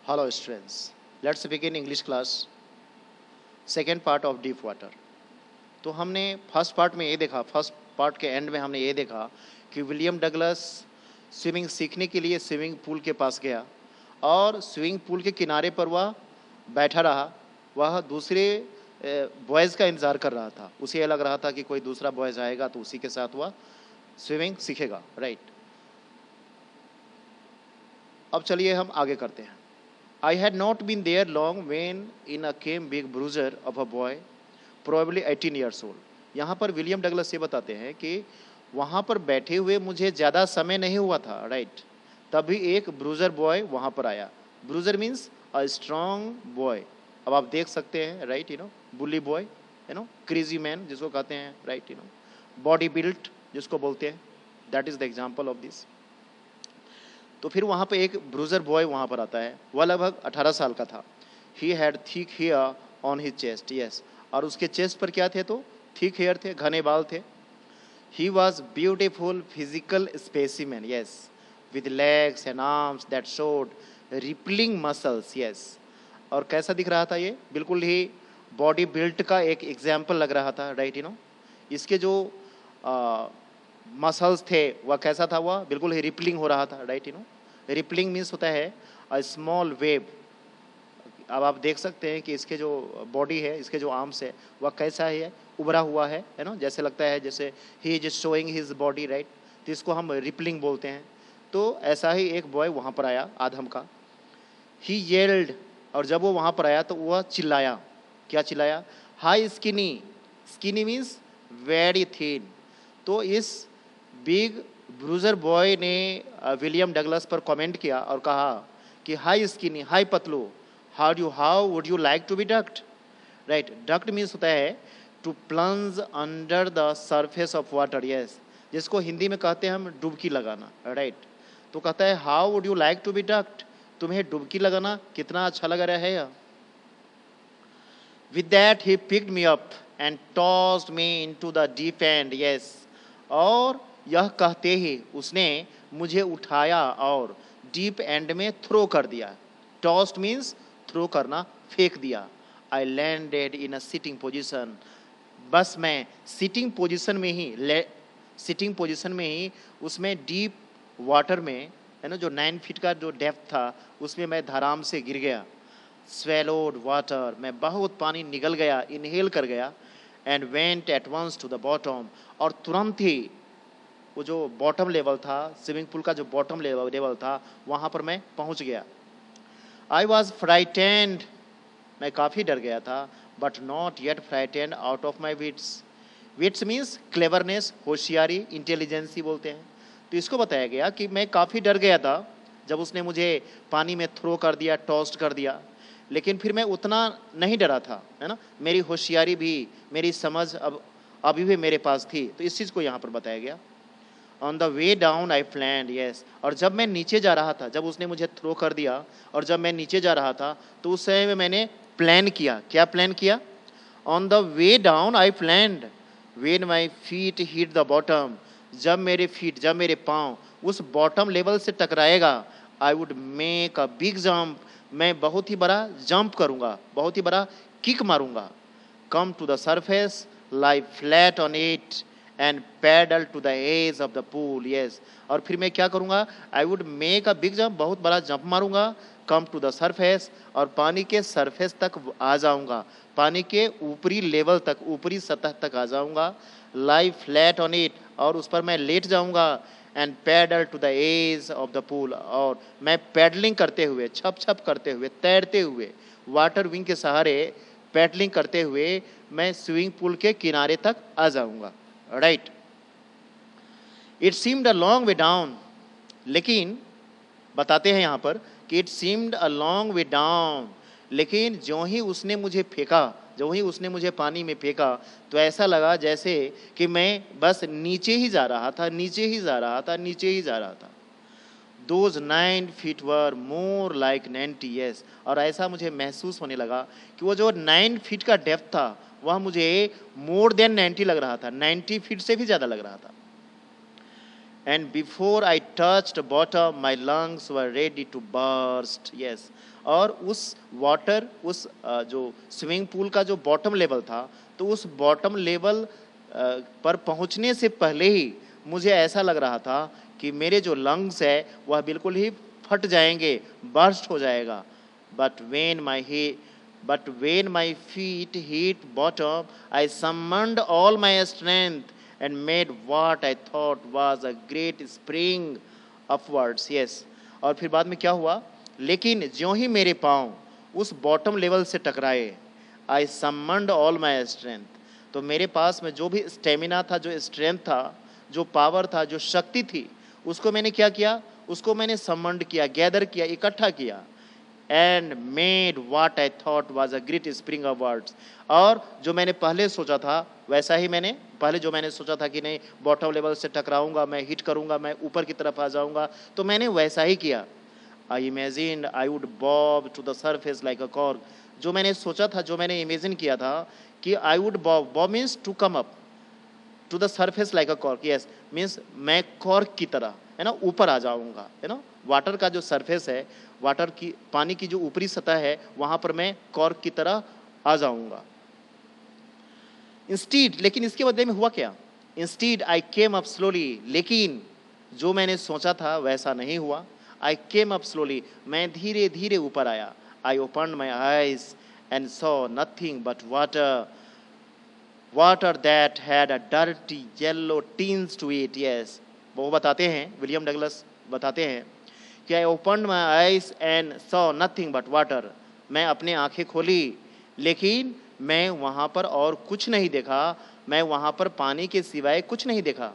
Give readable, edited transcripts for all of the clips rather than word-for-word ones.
Hello students, let's begin English class. Second part of deep water. तो हमने first part में ये देखा, फर्स्ट पार्ट के एंड में हमने ये देखा कि विलियम डगलस स्विमिंग सीखने के लिए स्विमिंग पूल के पास गया और स्विमिंग पूल के किनारे पर वह बैठा रहा. वह दूसरे बॉयज़ का इंतज़ार कर रहा था. उसे ये लग रहा था कि कोई दूसरा बॉयज़ आएगा तो उसी के साथ वह स्विमिंग सीखेगा. राइट. अब चलिए हम आगे करते हैं. I had not been there long when in came big bruiser of a boy, probably 18 years old. यहाँ पर विलियम डगलस ये बताते हैं कि वहाँ पर बैठे हुए मुझे ज़्यादा समय नहीं हुआ था. राइट. तभी एक ब्रूजर बॉय वहाँ पर आया. Bruiser means a strong boy. अब आप देख सकते हैं. राइट. बुली बॉय, क्रेजी मैन जिसको कहते हैं. राइट. बॉडी बिल्ट जिसको बोलते हैं. That is the example of this. तो फिर वहाँ पे एक ब्रूजर बॉय वहाँ पर आता है. वह लगभग 18 साल का था. He had thick hair on his chest. Yes. और उसके चेस्ट पर क्या थे? तो थिक हेयर थे, घने बाल थे. He was beautiful physical specimen. Yes. With legs and arms that showed rippling muscles. Yes. और कैसा दिख रहा था ये? बिल्कुल ही बॉडी बिल्ट का एक एग्जाम्पल लग रहा था. राइट. इसके जो मसल्स थे वह कैसा था? वह बिल्कुल ही रिपलिंग हो रहा था. राइट. रिपलिंग मीन्स होता है अ स्मॉल वेव. अब आप देख सकते हैं कि इसके जो बॉडी है, इसके जो आर्म्स है वह कैसा है? उभरा हुआ है जैसे लगता है जैसे he is showing his body. Right. तो इसको हम रिपलिंग बोलते हैं. तो ऐसा ही एक बॉय वहाँ पर आया आदम का. ही येल्ड. और जब वो वहाँ पर आया तो वह चिल्लाया. क्या चिल्लाया? Hi skinny. Skinny means very thin. तो इस बिग ब्रूजर बॉय ने विलियम डगलस पर कमेंट किया और कहा कि हाई स्किनी, हाई पतलू, how would you like to be ducked. Right. Ducked means होता है to plunge under the surface of water. Yes. जिसको हिंदी में कहते हैं हम डुबकी लगाना. राइट. तो कहता है how would you like to be ducked. तुम्हें डुबकी लगाना कितना अच्छा लग रहा है. With that he picked me up and tossed me into the deep end. Yes. और यह कहते ही उसने मुझे उठाया और डीप एंड में थ्रो कर दिया. टॉस्ट मीन्स थ्रो करना, फेंक दिया. I landed in a sitting position. बस मैं सिटिंग पोजीशन में ही उसमें डीप वाटर में जो 9 फीट का जो डेप्थ था उसमें मैं धड़ाम से गिर गया. Swallowed water. मैं बहुत पानी निगल गया, इनहेल कर गया. And went at once to the bottom. और तुरंत ही वो जो बॉटम लेवल था, स्विमिंग पूल का जो बॉटम लेवल था वहाँ पर मैं पहुँच गया. I was frightened. मैं काफ़ी डर गया था. But not yet frightened out of my wits. Wits means cleverness, होशियारी, इंटेलिजेंसी बोलते हैं. तो इसको बताया गया कि मैं काफ़ी डर गया था जब उसने मुझे पानी में थ्रो कर दिया, टॉस्ट कर दिया. लेकिन फिर मैं उतना नहीं डरा था. मेरी होशियारी भी, मेरी समझ अभी भी मेरे पास थी. तो इस चीज़ को यहाँ पर बताया गया. On the way down I planned. Yes. और जब मैं नीचे जा रहा था, जब उसने मुझे थ्रो कर दिया और जब मैं नीचे जा रहा था तो उस समय में मैंने प्लान किया. क्या प्लान किया? On the way down I planned when my feet hit the bottom. जब मेरे पाँव उस बॉटम लेवल से टकराएगा, I would make a big jump. मैं बहुत ही बड़ा जंप करूँगा, बहुत ही बड़ा किक मारूंगा. Come to the surface, lie flat on it and paddle to the edge of the pool. Yes. और फिर मैं क्या करूँगा? I would make a big jump. बहुत बड़ा जंप मारूंगा. Come to the surface. और पानी के सरफेस तक आ जाऊंगा, पानी के ऊपरी लेवल तक, ऊपरी सतह तक आ जाऊंगा. Lie flat on it. और उस पर मैं लेट जाऊंगा. And paddle to the edge of the pool. और मैं पैडलिंग करते हुए, छप छप करते हुए, तैरते हुए, वाटर विंग के सहारे पैडलिंग करते हुए मैं स्विमिंग पूल के किनारे तक आ जाऊंगा. Right. It seemed a long way down. लेकिन बताते हैं यहाँ पर कि it seemed a long way down. लेकिन जो ही उसने मुझे फेंका, जो ही उसने मुझे पानी में फेंका तो ऐसा लगा जैसे कि मैं बस नीचे ही जा रहा था, नीचे ही जा रहा था, नीचे ही जा रहा था. Those 9 feet were more like 90 years. और ऐसा मुझे महसूस होने लगा कि वो जो 9 फीट का डेप्थ था वह मुझे मोर देन 90 लग रहा था. 90 फीट से भी ज़्यादा लग रहा था. and before I touched bottom my lungs were ready to burst. Yes. और उस वाटर उस जो स्विमिंग पूल का जो बॉटम लेवल था, तो उस बॉटम लेवल पर पहुंचने से पहले ही मुझे ऐसा लग रहा था कि मेरे जो लंग्स है वह बिल्कुल ही फट जाएंगे, बर्स्ट हो जाएगा. But when my feet hit bottom, I summoned all my strength and made what I thought was a great spring upwards. Yes. और फिर बाद में क्या हुआ, लेकिन ज्यों ही मेरे पांव उस बॉटम लेवल से टकराए, आई समन्ड ऑल माई स्ट्रेंथ. तो मेरे पास में जो भी स्टेमिना था, जो स्ट्रेंथ था, जो पावर था, जो शक्ति थी, उसको मैंने क्या किया, उसको मैंने समन्ड किया, गैदर किया, इकट्ठा किया. And made what I thought was a great spring of words. और जो मैंने पहले सोचा था वैसा ही मैंने पहले जो मैंने सोचा था कि नहीं बॉटम लेवल से टकराऊंगा, मैं हिट करूंगा, मैं ऊपर की तरफ आ जाऊंगा, तो मैंने वैसा ही किया. I imagine I would bob to the surface like a cork. जो मैंने सोचा था, जो मैंने इमेजिन किया था कि I would bob, bob means to come up to the surface like a cork. Yes means मैं कॉर्क की तरह, है ना, ऊपर आ जाऊंगा, है ना. वाटर का जो सरफेस है, वाटर की पानी की जो ऊपरी सतह है, वहां पर मैं कॉर्क की तरह आ जाऊंगा. इंस्टीड, लेकिन इसके बदले में हुआ क्या, इंस्टीड आई केम अप स्लोली. लेकिन जो मैंने सोचा था वैसा नहीं हुआ. आई केम अप स्लोली, मैं धीरे धीरे ऊपर आया. I opened my eyes and saw nothing but water, water that had a dirty yellow tinge to it. Yes, वो बताते हैं, विलियम डगलस बताते हैं कि I opened my eyes and saw nothing but water. मैं अपने आंखें खोली लेकिन मैं वहाँ पर और कुछ नहीं देखा, मैं वहाँ पर पानी के सिवाय कुछ नहीं देखा.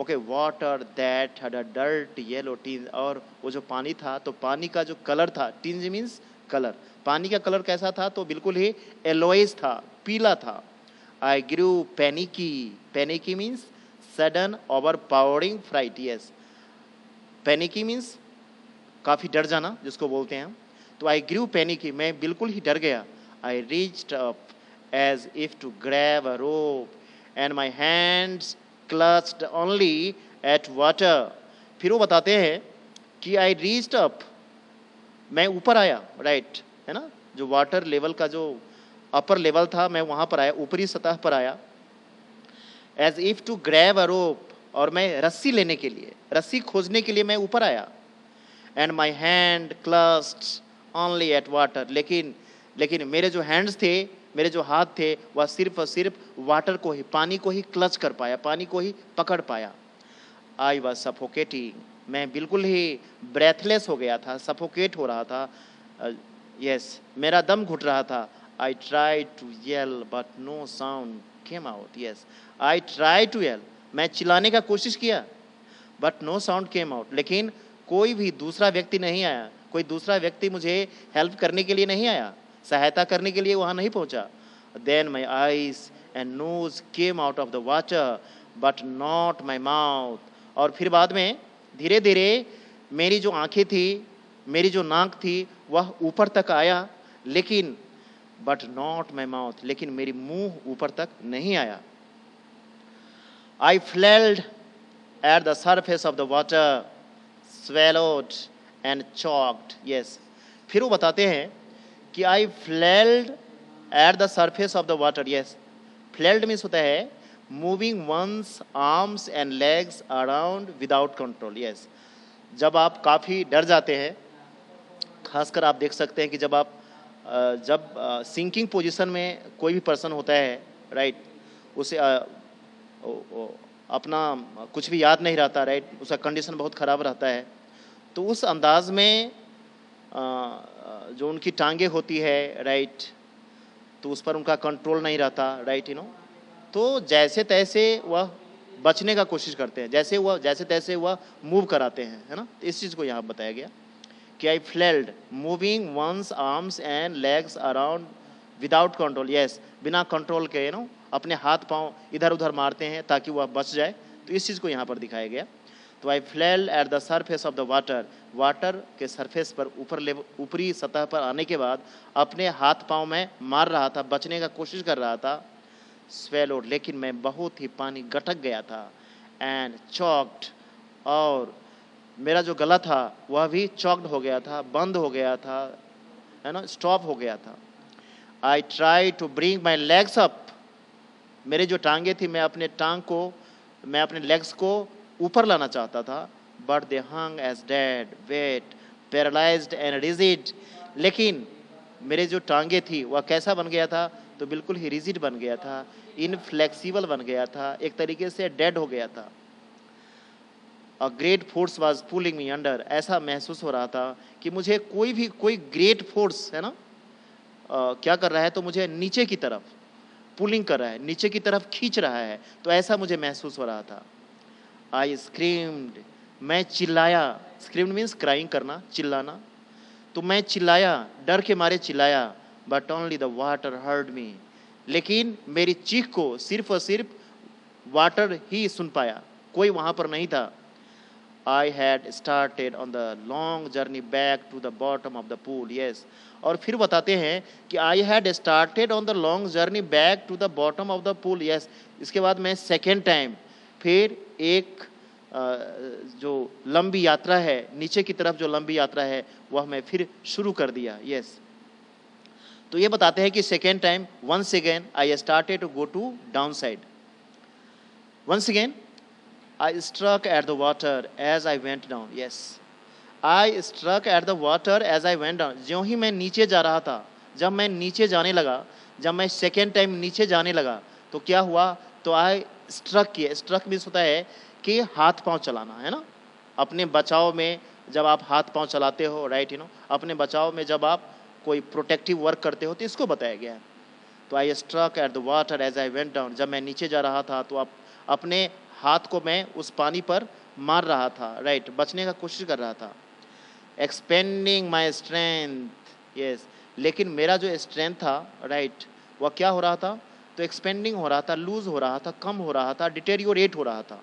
Okay, water that had a dirt yellow tinge. और वो जो पानी था, तो पानी का जो कलर था, टिंज मीन्स कलर, पानी का कलर कैसा था, तो बिल्कुल ही एलोइस था, पीला था. I grew panicky. Panicky means sudden overpowering fright. Yes, panicky means काफ़ी डर जाना जिसको बोलते हैं. तो आई ग्रू पैनिकी, मैं बिल्कुल ही डर गया. I reached up as if to grab a rope and my hands clutched only at water. फिर वो बताते हैं कि आई रीच्ड अप, मैं ऊपर आया, राइट, है ना, जो वाटर लेवल का जो अपर लेवल था, मैं वहाँ पर आया, ऊपरी सतह पर आया. As if to grab a rope, और मैं रस्सी लेने के लिए, रस्सी खोजने के लिए मैं ऊपर आया. And my hand clutched only at water. लेकिन मेरे जो हैंड्स थे, मेरे जो हाथ थे, वह सिर्फ और सिर्फ वाटर को ही, पानी को ही क्लच कर पाया, पानी को ही पकड़ पाया. आई वॉज सफोकेटिंग, मैं बिल्कुल ही ब्रेथलेस हो गया था, सफोकेट हो रहा था. यस, मेरा दम घुट रहा था. I try to yell but no sound came out. Yes, I try to yell, मैं चिल्लाने का कोशिश किया, but no sound came out. लेकिन कोई भी दूसरा व्यक्ति नहीं आया, कोई दूसरा व्यक्ति मुझे हेल्प करने के लिए नहीं आया, सहायता करने के लिए वहाँ नहीं पहुँचा. Then my eyes and nose came out of the water but not my mouth. और फिर बाद में धीरे धीरे मेरी जो आंखें थी, मेरी जो नाक थी, वह ऊपर तक आया, लेकिन बट नॉट माई माउथ, लेकिन मेरी मुंह ऊपर तक नहीं आया. I flailed at the surface of the water, swallowed and choked. Yes, फिर वो बताते हैं कि I flelled at the surface of the water. Yes, flelled means होता है moving one's arms and legs around without control. Yes, जब आप काफ़ी डर जाते हैं, खासकर आप देख सकते हैं कि जब सिंकिंग पोजीशन में कोई भी पर्सन होता है, राइट, उसे अपना कुछ भी याद नहीं रहता, राइट, उसका कंडीशन बहुत ख़राब रहता है. तो उस अंदाज में जो उनकी टांगे होती है, राइट, तो उस पर उनका कंट्रोल नहीं रहता, राइट, यू नो. तो जैसे तैसे वह बचने का कोशिश करते हैं, जैसे तैसे वह मूव कराते हैं, है ना. तो इस चीज़ को यहाँ बताया गया कि I flailed moving one's arms and legs around without control. Yes, बिना कंट्रोल के, यू नो, अपने हाथ पांव इधर उधर मारते हैं ताकि वह बच जाए. तो इस चीज़ को यहाँ पर दिखाया गया. तो I flailed at the surface of the water, water के सरफेस पर ऊपरी सतह पर आने के बाद अपने हाथ पांव में मार रहा था, बचने का कोशिश कर रहा था. स्वेलोड, लेकिन मैं बहुत ही पानी गटक गया था. एंड चॉक्ड, और मेरा जो गला था वह भी चॉक्ड हो गया था, बंद हो गया था, है ना, स्टॉप हो गया था। I try to bring my legs up, मेरे जो टांगे थी, मैं अपने लेग्स को ऊपर लाना चाहता था, but they hung as dead weight paralysed and rigid. लेकिन मेरे जो टांगे थी वह कैसा बन गया था, तो बिल्कुल ही रिजिड बन गया था, इनफ्लेक्सिबल बन गया था, एक तरीके से डेड हो गया था। A great force was pulling me under, ऐसा महसूस हो रहा था कि मुझे कोई ग्रेट फोर्स, है ना, क्या कर रहा है, तो मुझे नीचे की तरफ पुलिंग कर रहा है, नीचे की तरफ खींच रहा है, तो ऐसा मुझे महसूस हो रहा था। आई स्क्रीम्ड, मैं चिल्लाया, स्क्रीम्ड मीन्स क्राइंग करना, चिल्लाना, तो मैं चिल्लाया, डर के मारे चिल्लाया, but only the water heard me, लेकिन मेरी चीख को सिर्फ और सिर्फ वाटर ही सुन पाया, कोई वहां पर नहीं था। I had started on the long journey back to the bottom of the pool. Yes. और फिर बताते हैं कि I had started on the long journey back to the bottom of the pool. Yes. इसके बाद मैं सेकेंड टाइम फिर एक जो लंबी यात्रा है, नीचे की तरफ जो लंबी यात्रा है, वह मैं फिर शुरू कर दिया। यस। तो ये बताते हैं कि second time once again I started to go to down side. Once again I struck at the water as I went down. Yes. I struck at the water as I went down. ज्यों ही मैं नीचे जा रहा था, जब मैं नीचे जाने लगा, जब मैं सेकेंड टाइम नीचे जाने लगा, तो क्या हुआ, तो आई स्ट्रक किया। स्ट्रक मीन्स होता है कि हाथ पांव चलाना, है ना, अपने बचाव में जब आप हाथ पांव चलाते हो, राइट, अपने बचाव में जब आप कोई प्रोटेक्टिव वर्क करते हो, तो इसको बताया गया है। तो I struck at the water as I went down, जब मैं नीचे जा रहा था तो आप अपने हाथ को मैं उस पानी पर मार रहा था, राइट, बचने का कोशिश कर रहा था। एक्सपेंडिंग माई स्ट्रेंथ, यस, लेकिन मेरा जो स्ट्रेंथ था, राइट, वह क्या हो रहा था, तो एक्सपेंडिंग हो रहा था, लूज हो रहा था, कम हो रहा था, डिटेरियोरेट हो रहा था।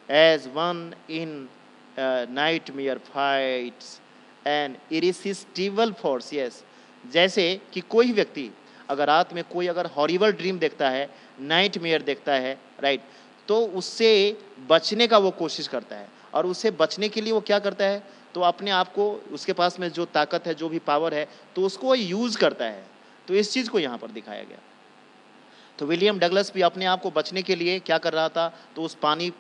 As one in nightmare fights an irresistible force, yes, जैसे कि कोई व्यक्ति अगर रात में कोई अगर हॉरिबल ड्रीम देखता है, नाइट मेयर देखता है, राइट, तो उससे बचने का वो कोशिश करता है, और उससे बचने के लिए वो क्या करता है, तो अपने आप को, उसके पास में जो ताकत है, जो भी पावर है, तो उसको वो यूज करता है। तो इस चीज को यहाँ पर दिखाया गया। तो विलियम डगलस भी अपने आप को बचने के लिए क्या कर रहा था, तो उस पानी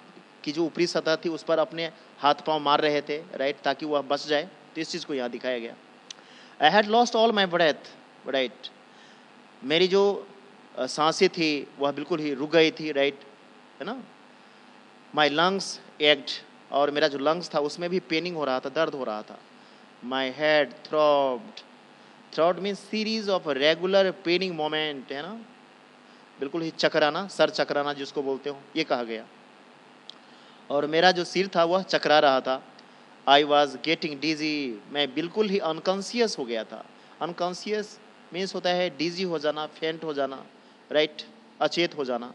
की जो ऊपरी सतह थी उस पर अपने हाथ पांव मार रहे थे, राइट, ताकि वह बच जाए। तो इस चीज को यहाँ दिखाया गया। I had lost all my breath, right, मेरी जो सांसें थी वह बिल्कुल ही रुक गई थी, राइट, है ना। माई लंग्स एक्ट, और मेरा जो लंग्स था उसमें भी पेनिंग हो रहा था, दर्द हो रहा था। My head throbbed, throbbed means series of regular paining moment, है ना, बिल्कुल ही चकराना, सर चकराना जिसको बोलते हो, ये कहा गया। और मेरा जो सिर था वह चकरा रहा था। आई वॉज गेटिंग डिजी, मैं बिल्कुल ही अनकॉन्सियस हो गया था। अनकॉन्सियस मीन्स होता है डिजी हो जाना, फेंट हो जाना, राइट, अचेत हो जाना।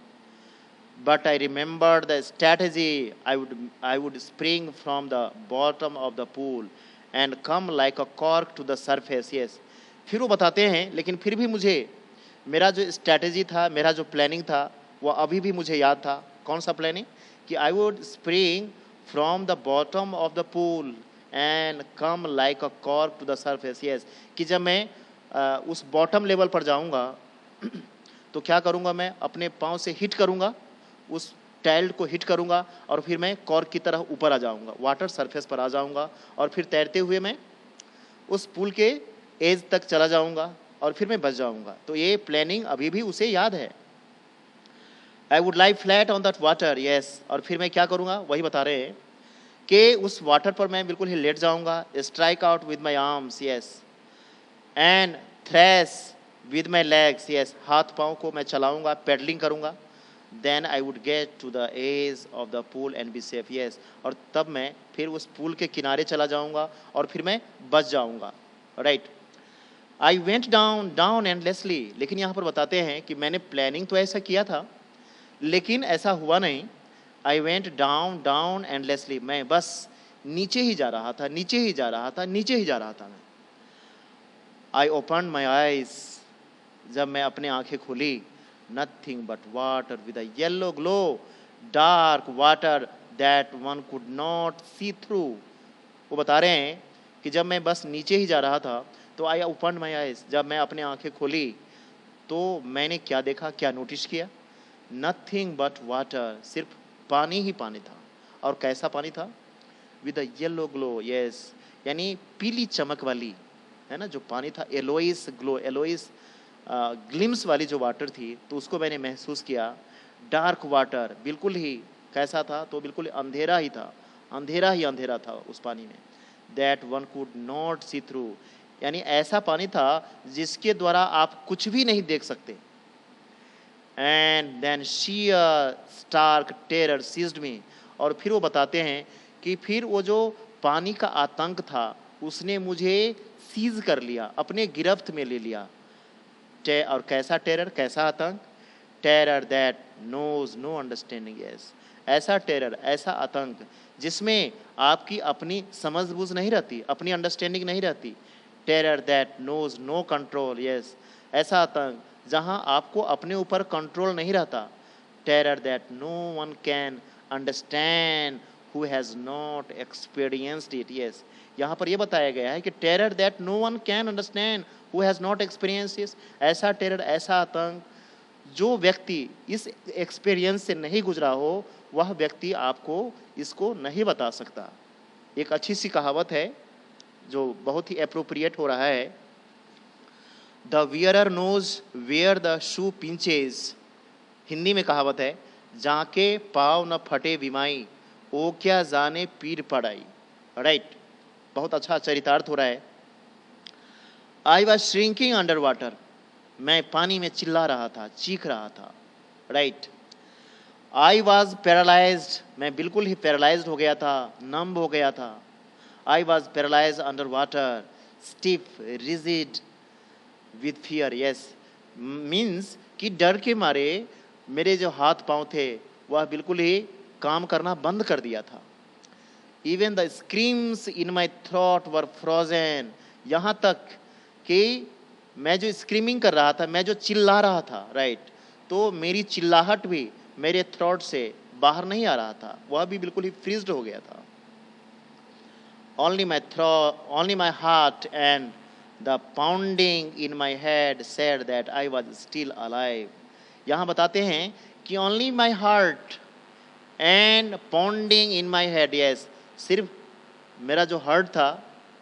But I remembered the strategy. I would spring from the bottom of the pool and come like a cork to the surface. Yes. फिर वो बताते हैं, लेकिन फिर भी मुझे मेरा जो स्ट्रैटेजी था, मेरा जो प्लानिंग था, वो अभी भी मुझे याद था। कौन सा प्लानिंग, कि I would spring from the bottom of the pool and come like a cork to the surface. Yes. कि जब मैं उस बॉटम लेवल पर जाऊंगा तो क्या करूंगा, मैं अपने पाँव से हिट करूंगा, उस टाइल्ड को हिट करूंगा, और फिर मैं कॉर्क की तरह ऊपर आ जाऊंगा, वाटर सरफेस पर आ जाऊंगा, और फिर तैरते हुए मैं उस पुल के एज तक चला जाऊंगा, और फिर मैं बच जाऊंगा। तो ये प्लानिंग अभी भी उसे याद है। I would lie flat on that water, yes, और फिर मैं क्या करूंगा, वही बता रहे हैं कि उस वाटर पर मैं बिल्कुल ही लेट जाऊंगा। Strike out with my arms, yes, and thresh with my legs, yes, हाथ पाँव को मैं चलाऊंगा, पेडलिंग करूंगा। Then I would get to the edge of the pool and be safe. Yes. और तब मैं फिर उस पूल के किनारे चला जाऊंगा, और फिर मैं बच जाऊंगा, right. I went down endlessly, लेकिन यहाँ पर बताते हैं कि मैंने प्लानिंग तो ऐसा किया था, लेकिन ऐसा हुआ नहीं। I went down endlessly, मैं बस नीचे ही जा रहा था, नीचे ही जा रहा था, नीचे ही जा रहा था मैं। I opened my eyes, जब मैं अपने आंखें खोली, nothing but water with a yellow glow, dark water that one could not see through. वो बता रहे हैं कि जब मैं बस नीचे ही जा रहा था तो आई ओपन माई आइज, जब मैं अपने आंखें खोली तो मैंने क्या देखा, क्या नोटिस किया? नथिंग बट वाटर, सिर्फ पानी ही पानी था। और कैसा पानी था? With a yellow glow, yes, यानी पीली चमक वाली, है ना, जो पानी था, एलोइस ग्लो, एलोइस ग्लिम्स वाली जो वाटर थी, तो उसको मैंने महसूस किया। डार्क वाटर, बिल्कुल ही कैसा था? तो बिल्कुल अंधेरा ही था, अंधेरा ही अंधेरा था उस पानी में। That one could not see through, यानी ऐसा पानी था जिसके द्वारा आप कुछ भी नहीं देख सकते। And then sheer stark terror seized me, और फिर वो बताते हैं कि फिर वो जो पानी का आतंक था उसने मुझे सीज कर लिया, अपने गिरफ्त में ले लिया। और कैसा टेरर, कैसा आतंक? Terror that knows no understanding, yes, ऐसा टेरर, ऐसा आतंक जिसमें आपकी अपनी समझबूझ नहीं रहती, अपनी अंडरस्टैंडिंग नहीं रहती। Terror that knows no control, yes, ऐसा आतंक जहां आपको अपने ऊपर कंट्रोल नहीं रहता। Terror that no one can understand who has not experienced it, yes, यहाँ पर यह बताया गया है कि terror that no one can understand who has not experienced it, ऐसा टेरर, ऐसा आतंक जो व्यक्ति इस एक्सपीरियंस से नहीं गुजरा हो वह व्यक्ति आपको इसको नहीं बता सकता। एक अच्छी सी कहावत है जो बहुत ही एप्रोप्रिएट हो रहा है। The wearer knows where the shoe pinches, Hindi में कहावत है, जाके पाँव न फटे बिमाई, ओ क्या जाने पीर पड़ाई। राइट, बहुत अच्छा चरितार्थ हो रहा है। I was shrinking under water, मैं पानी में चिल्ला रहा था, चीख रहा था। राइट, आई वॉज पैरालाइज्ड, मैं बिल्कुल ही पैरालाइज्ड हो गया था, नंब हो गया था। I was paralysed under water, stiff, rigid, with fear, yes, means कि डर के मारे मेरे जो हाथ पांव थे वह बिल्कुल ही काम करना बंद कर दिया था। Even the screams in my throat were frozen, यहाँ तक कि मैं जो स्क्रीमिंग कर रहा था, मैं जो चिल्ला रहा था, राइट, तो मेरी चिल्लाहट भी मेरे थ्रॉट से बाहर नहीं आ रहा था, वह भी बिल्कुल ही फ्रीज्ड हो गया था। Only my heart and the pounding in my head said that I was still alive. यहाँ बताते हैं कि only my heart and pounding in my head, yes, सिर्फ मेरा जो हार्ट था,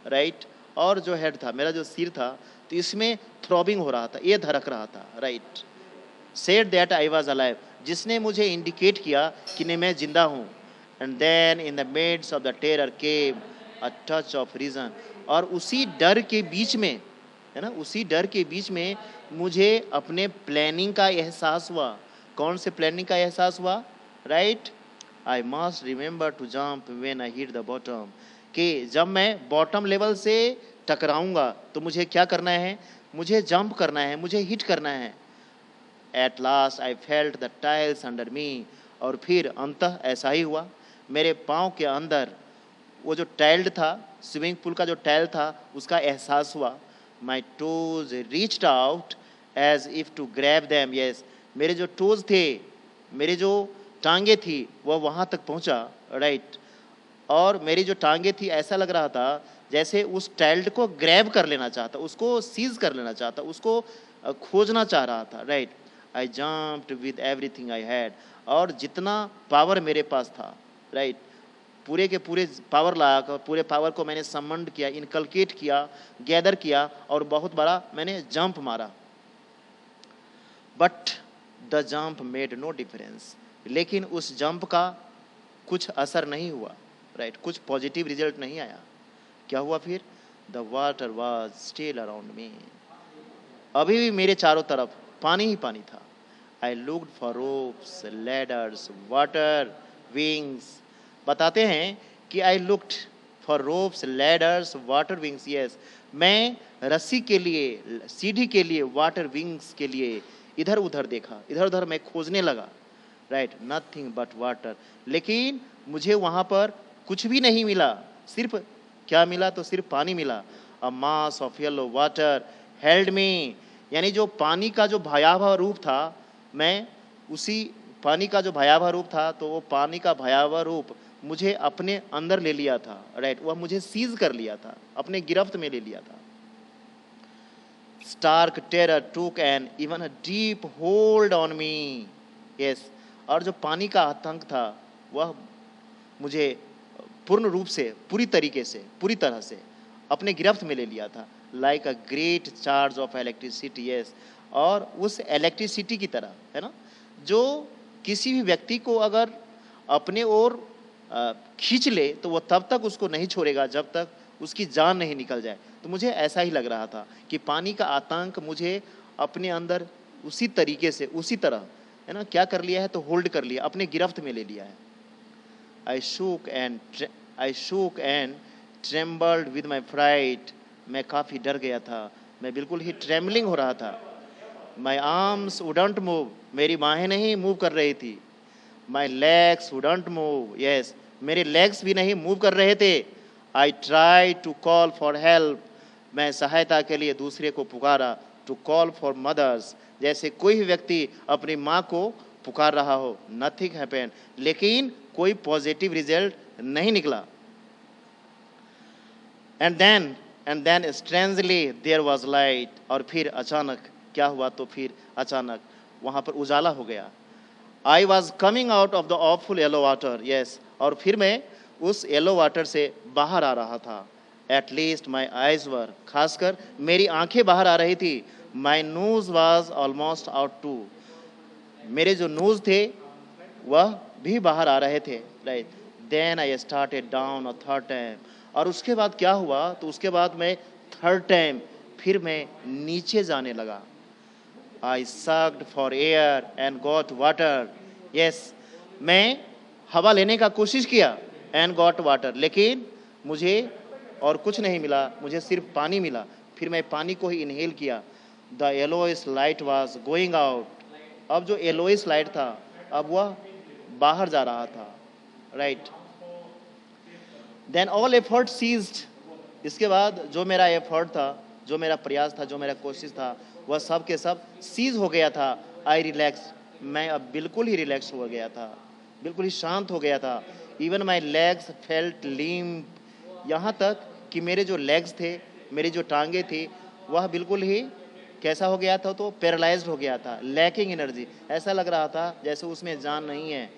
राइट, और जो हेड था, मेरा जो सिर था, तो इसमें थ्रॉबिंग हो रहा था, ये धड़क रहा था। Right, said that I was alive, जिसने मुझे इंडिकेट किया कि नहीं, मैं जिंदा हूँ। And then in the midst of the terror came a touch of reason, और उसी डर के बीच में, है ना, उसी डर के बीच में मुझे अपने प्लानिंग का एहसास हुआ। कौन से प्लानिंग का एहसास हुआ? Right, I must remember to jump when I hit the bottom, कि जब मैं बॉटम लेवल से टकराऊंगा तो मुझे क्या करना है? मुझे जंप करना है, मुझे हिट करना है। At last I felt the tiles under मी, और फिर अंततः ऐसा ही हुआ, मेरे पाँव के अंदर वो जो टाइल्ड था, स्विमिंग पूल का जो टाइल था, उसका एहसास हुआ। My toes reached out as if to grab them, yes, मेरे जो टोज थे, मेरे जो टांगे थी, वह वहाँ तक पहुँचा। राइट, और मेरी जो टांगे थी, ऐसा लग रहा था जैसे उस टाइल्ड को ग्रैब कर लेना चाहता, उसको सीज कर लेना चाहता, उसको खोजना चाह रहा था। Right, I jumped with everything I had, और जितना पावर मेरे पास था, राइट, पूरे के पूरे पावर लाकर, पूरे पावर को मैंने समंड किया, इनकलकेट किया, गैदर किया, और बहुत बड़ा मैंने जंप मारा। But the jump made no difference, लेकिन उस जंप का कुछ असर नहीं हुआ। राइट, कुछ पॉजिटिव रिजल्ट नहीं आया। क्या हुआ फिर? The water was still around me, अभी भी मेरे चारों तरफ पानी ही पानी था। I looked for ropes, ladders, water wings, बताते हैं कि I looked for ropes, ladders, water wings, yes, मैं रस्सी के लिए, सीढ़ी के लिए, वाटर विंग्स के लिए इधर उधर देखा, इधर उधर मैं खोजने लगा। राइट, नथिंग बट वाटर, लेकिन मुझे वहाँ पर कुछ भी नहीं मिला। सिर्फ क्या मिला? तो सिर्फ पानी मिला। A mass of yellow water held me, यानी जो पानी का जो भयावह रूप था, मैं उसी पानी का जो भयावह रूप था, तो वो पानी का भयावह रूप मुझे अपने अंदर ले लिया था, राइट, वह मुझे सीज कर लिया था, अपने गिरफ्त में ले लिया था। Stark terror took an even a deep hold on me. Yes, और जो पानी का आतंक था वह मुझे पूर्ण रूप से, पूरी तरीके से, पूरी तरह से अपने गिरफ्त में ले लिया था। Like a great charge of electricity, yes, और उस इलेक्ट्रिसिटी की तरह, है ना, जो किसी भी व्यक्ति को अगर अपने ओर खींच ले तो वो तब तक उसको नहीं छोड़ेगा जब तक उसकी जान नहीं निकल जाए। तो मुझे ऐसा ही लग रहा था कि पानी का आतंक मुझे अपने अंदर उसी तरीके से, उसी तरह, है ना, क्या कर लिया है, तो होल्ड कर लिया, अपने गिरफ्त में ले लिया है। I shook and trembled with my fright. मैं काफ़ी डर गया था, मैं बिल्कुल ही ट्रेमलिंग हो रहा था। My arms wouldn't move. मेरी बाहें नहीं मूव कर रही थी। My legs wouldn't move. Yes, मेरे legs भी नहीं मूव कर रहे थे। I tried to call for help. मैं सहायता के लिए दूसरे को पुकारा। To call for mothers. जैसे कोई भी व्यक्ति अपनी माँ को पुकार रहा हो। Nothing happened. लेकिन कोई पॉजिटिव रिजल्ट नहीं निकला। And then strangely there was light. और फिर अचानक क्या हुआ, तो फिर अचानक वहाँ पर उजाला हो गया। I was coming out of the awful yellow water. Yes, और फिर मैं उस येलो वाटर से बाहर आ रहा था। At least my eyes were, खासकर मेरी आंखें बाहर आ रही थी। My nose was almost out too. मेरे जो नोज थे वह भी बाहर आ रहे थे, right. Then I started down a third time. और उसके बाद क्या हुआ, तो उसके बाद मैं थर्ड टाइम फिर मैं नीचे जाने लगा। I sucked for air and got water. Yes, मैं हवा लेने का कोशिश किया and got water, लेकिन मुझे और कुछ नहीं मिला, मुझे सिर्फ पानी मिला। फिर मैं पानी को ही इनहेल किया। The yellowish light was going out. अब जो yellowish light था अब वह बाहर जा रहा था, right. Then all effort ceased. इसके बाद जो मेरा एफर्ट था, जो मेरा प्रयास था, जो मेरा कोशिश था, वह सब के सब सीज हो गया था। आई रिलैक्स, मैं अब बिल्कुल ही रिलैक्स हो गया था, बिल्कुल ही शांत हो गया था। Even my legs felt limp, यहाँ तक कि मेरे जो लेग्स थे, मेरी जो टांगे थी, वह बिल्कुल ही कैसा हो गया था, तो पैरालाइज्ड हो गया था, लैकिंग एनर्जी, ऐसा लग रहा था जैसे उसमें जान नहीं है।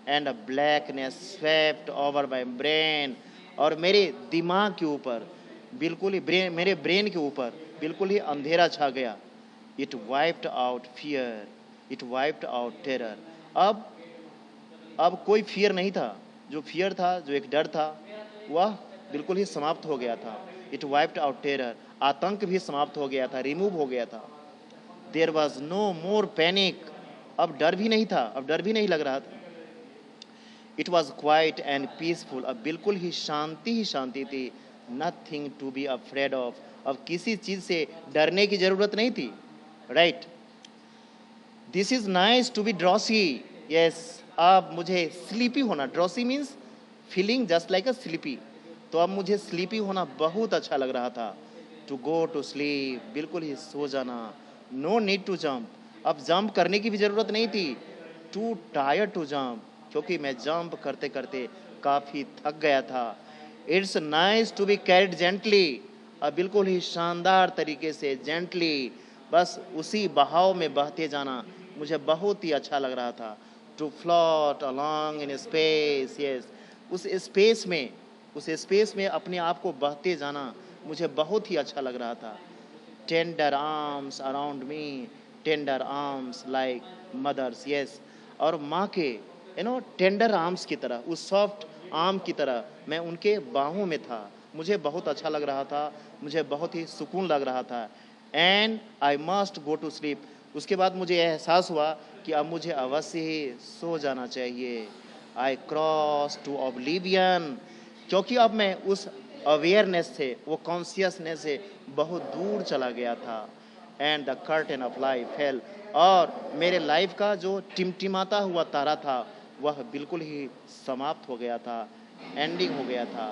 And a blackness swept over my brain, और मेरे दिमाग के ऊपर बिल्कुल ही मेरे ब्रेन के ऊपर बिल्कुल ही अंधेरा छा गया। It wiped out fear, it wiped out terror. अब कोई फियर नहीं था, जो फियर था, जो एक डर था, वह बिल्कुल ही समाप्त हो गया था। इट वाइप्ड आउट टेरर, आतंक भी समाप्त हो गया था, रिमूव हो गया था। There was no more panic, अब डर भी नहीं था, अब डर भी नहीं लग रहा था। It was quiet and peaceful, अब बिल्कुल ही शांति थी। Nothing to be afraid of, अब किसी चीज से डरने की जरूरत नहीं थी, right. This is nice to be drowsy, yes, अब मुझे स्लीपी होना, drowsy means feeling just like a sleepy, तो अब मुझे स्लीपी होना बहुत अच्छा लग रहा था। टू गो टू स्लीप, बिल्कुल ही सो जाना। नो नीड टू जंप, अब जंप करने की भी जरूरत नहीं थी। टू टायर्ड टू जंप, क्योंकि मैं जंप करते करते काफ़ी थक गया था। It's nice to be carried gently, अब बिल्कुल ही शानदार तरीके से जेंटली, बस उसी बहाव में बहते जाना मुझे बहुत ही अच्छा लग रहा था। To float along in space, yes, उस स्पेस में अपने आप को बहते जाना मुझे बहुत ही अच्छा लग रहा था। Tender arms around me, tender arms like mother's, yes, और माँ के टेंडर आर्म्स की तरह, उस सॉफ्ट आर्म की तरह मैं उनके बाहों में था। मुझे बहुत अच्छा लग रहा था, मुझे बहुत ही सुकून लग रहा था। And I must go to sleep, उसके बाद मुझे एहसास हुआ कि अब मुझे अवश्य ही सो जाना चाहिए। आई क्रॉस टू ऑब्लिवियन, क्योंकि अब मैं उस अवेयरनेस से, वो कॉन्शियसनेस से बहुत दूर चला गया था। And the curtain of life fail, और मेरे लाइफ का जो टिमटिमाता हुआ तारा था वह बिल्कुल ही समाप्त हो गया था, एंडिंग हो गया था।